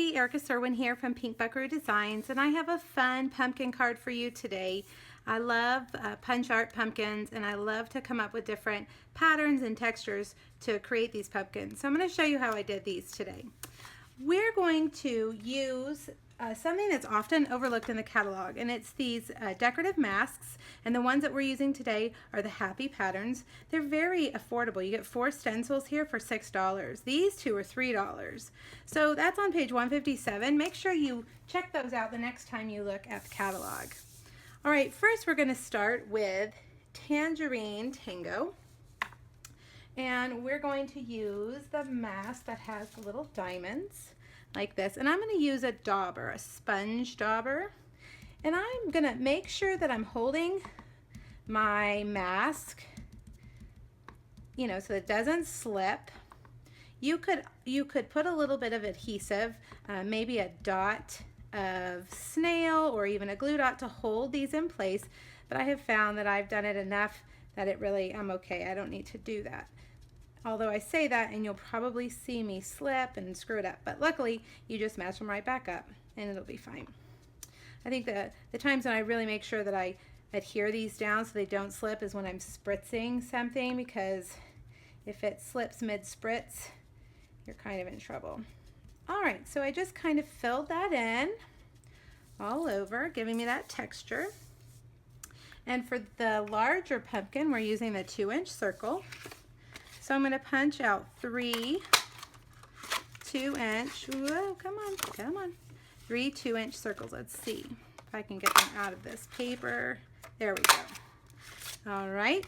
everybody, Erica Serwin here from Pink Buckaroo Designs, and I have a fun pumpkin card for you today. I love punch art pumpkins, and I love to come up with different patterns and textures to create these pumpkins. So I'm going to show you how I did these today. We're going to use something that's often overlooked in the catalog, and it's these decorative masks, and the ones that we're using today are the happy patterns. They're very affordable. You get 4 stencils here for $6. These 2 are $3. So that's on page 157. Make sure you check those out the next time you look at the catalog. All right, first we're going to start with Tangerine Tango, and we're going to use the mask that has the little diamonds like this, and I'm going to use a dauber, a sponge dauber, and I'm going to make sure that I'm holding my mask, you know, so it doesn't slip. You could put a little bit of adhesive, maybe a dot of snail or even a glue dot to hold these in place, but I have found that I've done it enough that I'm okay. I don't need to do that. Although I say that and you'll probably see me slip and screw it up, but luckily you just match them right back up and it'll be fine. I think the times when I really make sure that I adhere these down so they don't slip is when I'm spritzing something, because if it slips mid-spritz, you're kind of in trouble. All right, so I just kind of filled that in all over, giving me that texture. And for the larger pumpkin, we're using the 2-inch circle. So I'm going to punch out 3 2-inch, whoa, come on, 3 2-inch circles. Let's see if I can get them out of this paper. There we go. All right,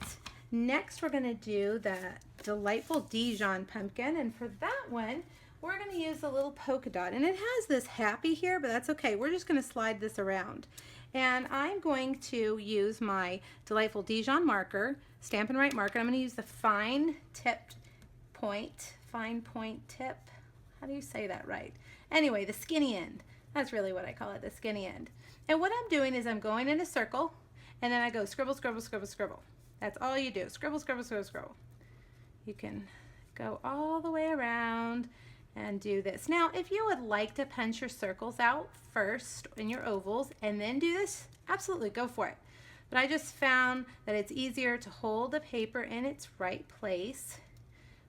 next we're going to do the delightful Dijon pumpkin, and for that one, we're going to use a little polka dot, and it has this happy here, but that's okay. We're just going to slide this around. And I'm going to use my delightful Dijon marker, Stampin' Write marker. I'm going to use the fine point tip. How do you say that right? Anyway, the skinny end. That's really what I call it, the skinny end. And what I'm doing is I'm going in a circle, and then I go scribble, scribble, scribble, scribble. That's all you do, scribble, scribble, scribble, scribble. You can go all the way around and do this. Now, if you would like to punch your circles out first in your ovals and then do this, absolutely go for it. But I just found that it's easier to hold the paper in its right place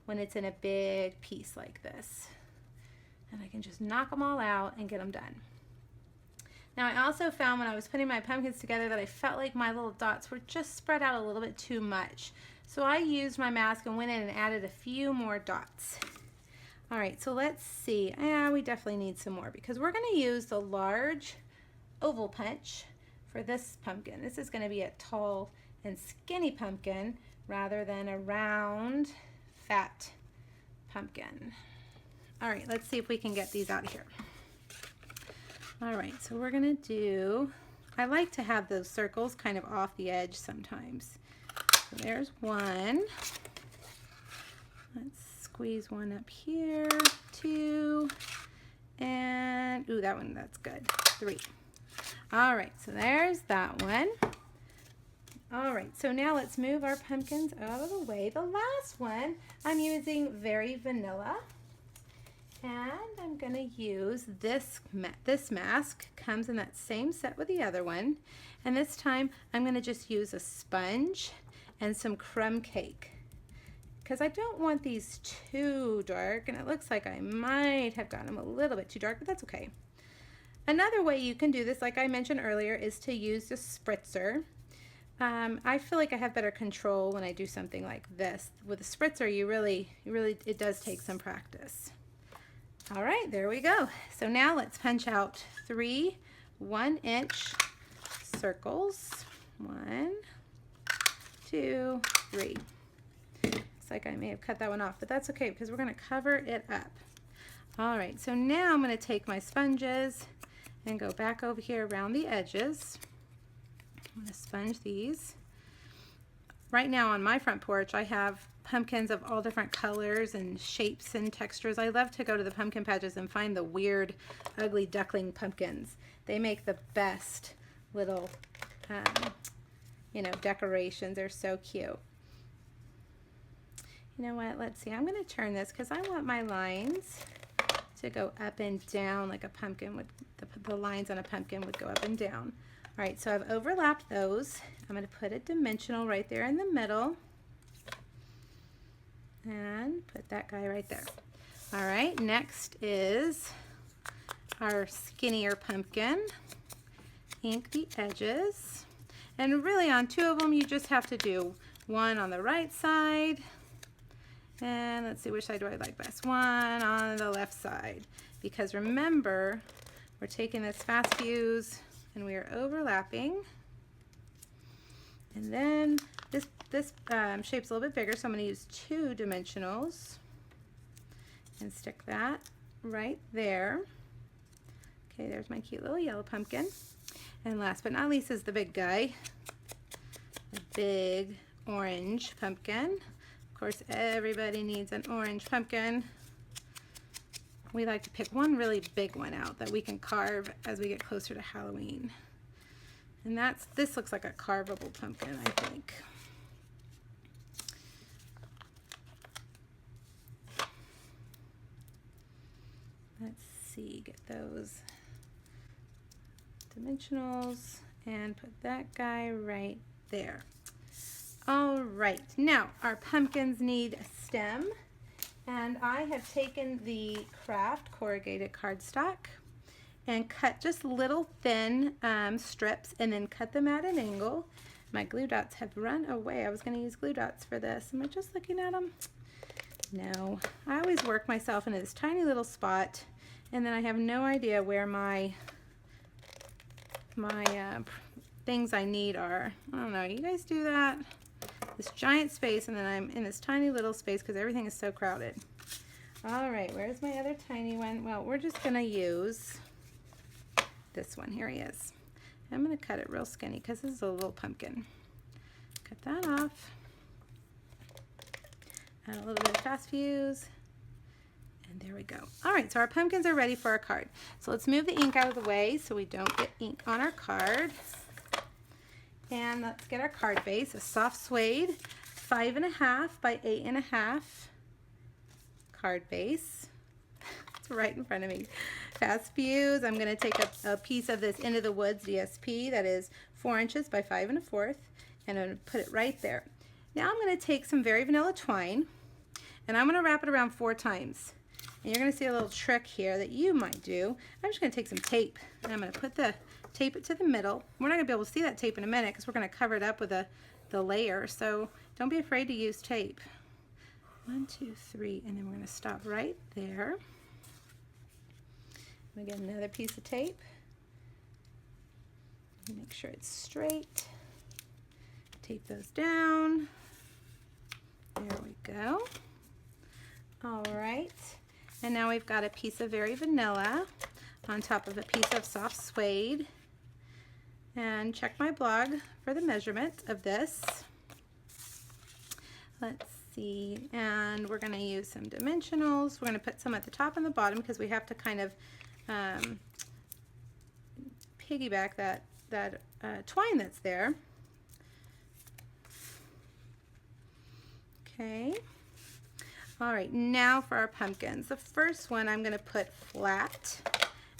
when it's in a big piece like this. And I can just knock them all out and get them done. Now, I also found when I was putting my pumpkins together that I felt like my little dots were just spread out a little bit too much. So I used my mask and went in and added a few more dots. All right, so let's see. Yeah, we definitely need some more because we're going to use the large oval punch for this pumpkin. This is going to be a tall and skinny pumpkin rather than a round, fat pumpkin. All right, let's see if we can get these out of here. All right, so we're going to do, I like to have those circles kind of off the edge sometimes. So there's one. Let's squeeze one up here, 2, and ooh, that one, that's good, 3. All right, so there's that one. All right, so now let's move our pumpkins out of the way. The last one, I'm using Very Vanilla, and I'm going to use this mask. Comes in that same set with the other one, and this time I'm going to just use a sponge and some crumb cake, because I don't want these too dark, and it looks like I might have gotten them a little bit too dark, but that's okay. Another way you can do this, like I mentioned earlier, is to use the spritzer. I feel like I have better control when I do something like this. With a spritzer, it does take some practice. All right, there we go. So now let's punch out 3 1-inch circles. 1, 2, 3. Looks like I may have cut that one off, but that's okay because we're going to cover it up. All right, so now I'm going to take my sponges and go back over here around the edges. I'm going to sponge these. Right now on my front porch, I have pumpkins of all different colors and shapes and textures. I love to go to the pumpkin patches and find the weird, ugly duckling pumpkins. They make the best little, decorations. They're so cute. You know what, let's see, I'm going to turn this because I want my lines to go up and down like a pumpkin would, the lines on a pumpkin would go up and down. All right, so I've overlapped those. I'm going to put a dimensional right there in the middle and put that guy right there. All right, next is our skinnier pumpkin. Ink the edges. And really on two of them you just have to do one on the right side, and let's see, which side do I like best? One on the left side, because remember, we're taking this fast fuse and we are overlapping. And then this shape's a little bit bigger, so I'm going to use two dimensionals and stick that right there. Okay, there's my cute little yellow pumpkin. And last but not least is the big guy, the big orange pumpkin. Of course, everybody needs an orange pumpkin. We like to pick one really big one out that we can carve as we get closer to Halloween. And this looks like a carvable pumpkin, I think. Let's see, get those dimensionals and put that guy right there. All right, now our pumpkins need a stem, and I have taken the craft corrugated cardstock and cut just little thin strips and then cut them at an angle. My glue dots have run away. I was going to use glue dots for this. Am I just looking at them? No. I always work myself into this tiny little spot, and then I have no idea where my things I need are. I don't know. You guys do that? This giant space, and then I'm in this tiny little space because everything is so crowded. All right, where's my other tiny one? Well, we're just going to use this one. Here he is. I'm going to cut it real skinny because this is a little pumpkin. Cut that off. Add a little bit of fast fuse. And there we go. All right, so our pumpkins are ready for our card. So let's move the ink out of the way so we don't get ink on our card. And let's get our card base, a soft suede 5.5 by 8.5 card base. It's right in front of me. Fast fuse. I'm going to take a piece of this Into the Woods DSP that is 4 inches by 5 1/4, and I'm going to put it right there. Now I'm going to take some Very Vanilla twine, and I'm going to wrap it around 4 times. And you're going to see a little trick here that you might do. I'm just going to take some tape, and I'm going to tape it to the middle. We're not going to be able to see that tape in a minute because we're going to cover it up with the layer, so don't be afraid to use tape. 1, 2, 3, and then we're going to stop right there. We get another piece of tape. Make sure it's straight. Tape those down. There we go. All right. And now we've got a piece of Very Vanilla on top of a piece of soft suede. And check my blog for the measurement of this. Let's see. And we're going to use some dimensionals. We're going to put some at the top and the bottom because we have to kind of piggyback that twine that's there. Okay. All right, now for our pumpkins. The first one I'm going to put flat,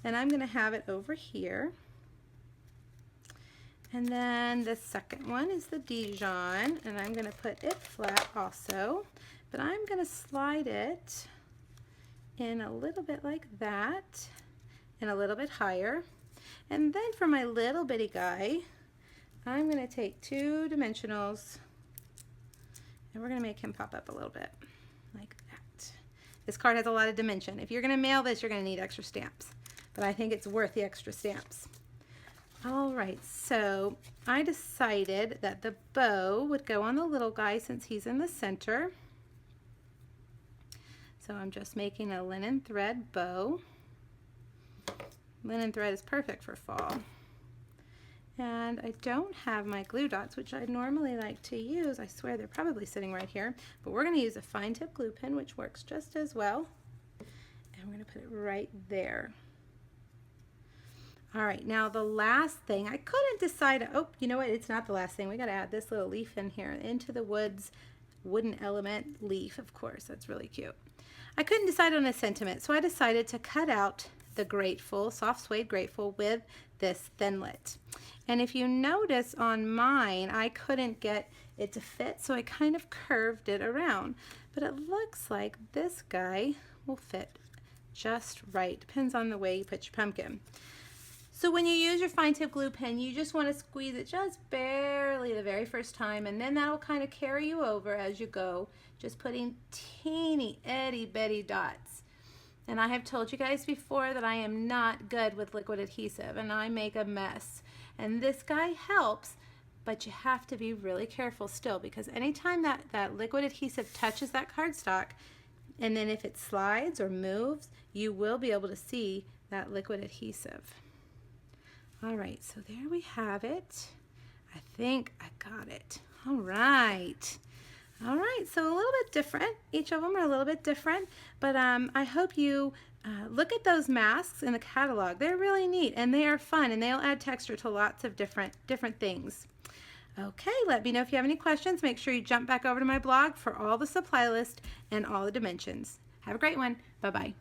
and I'm going to have it over here. And then the second one is the Dijon, and I'm going to put it flat also, but I'm going to slide it in a little bit like that, and a little bit higher. And then for my little bitty guy, I'm going to take 2 dimensionals, and we're going to make him pop up a little bit like that. This card has a lot of dimension. If you're going to mail this, you're going to need extra stamps, but I think it's worth the extra stamps. All right, so I decided that the bow would go on the little guy since he's in the center. So I'm just making a linen thread bow. Linen thread is perfect for fall. And I don't have my glue dots, which I normally like to use. I swear they're probably sitting right here. But we're going to use a fine tip glue pen, which works just as well. And we're going to put it right there. All right, now the last thing, I couldn't decide. Oh, you know what? It's not the last thing. We got to add this little leaf in here, Into the Woods wooden element leaf, of course. That's really cute. I couldn't decide on a sentiment, so I decided to cut out the Grateful, soft suede Grateful, with this thinlet. And if you notice on mine, I couldn't get it to fit, so I kind of curved it around. But it looks like this guy will fit just right. Depends on the way you put your pumpkin. So when you use your fine tip glue pen, you just want to squeeze it just barely the very first time, and then that'll kind of carry you over as you go, just putting teeny itty bitty dots. And I have told you guys before that I am not good with liquid adhesive and I make a mess. And this guy helps, but you have to be really careful still, because anytime that liquid adhesive touches that cardstock, and then if it slides or moves, you will be able to see that liquid adhesive. All right, so there we have it. I think I got it. All right. All right, so a little bit different. Each of them are a little bit different, but I hope you look at those masks in the catalog. They're really neat, and they are fun, and they'll add texture to lots of different things. Okay, let me know if you have any questions. Make sure you jump back over to my blog for all the supply list and all the dimensions. Have a great one. Bye-bye.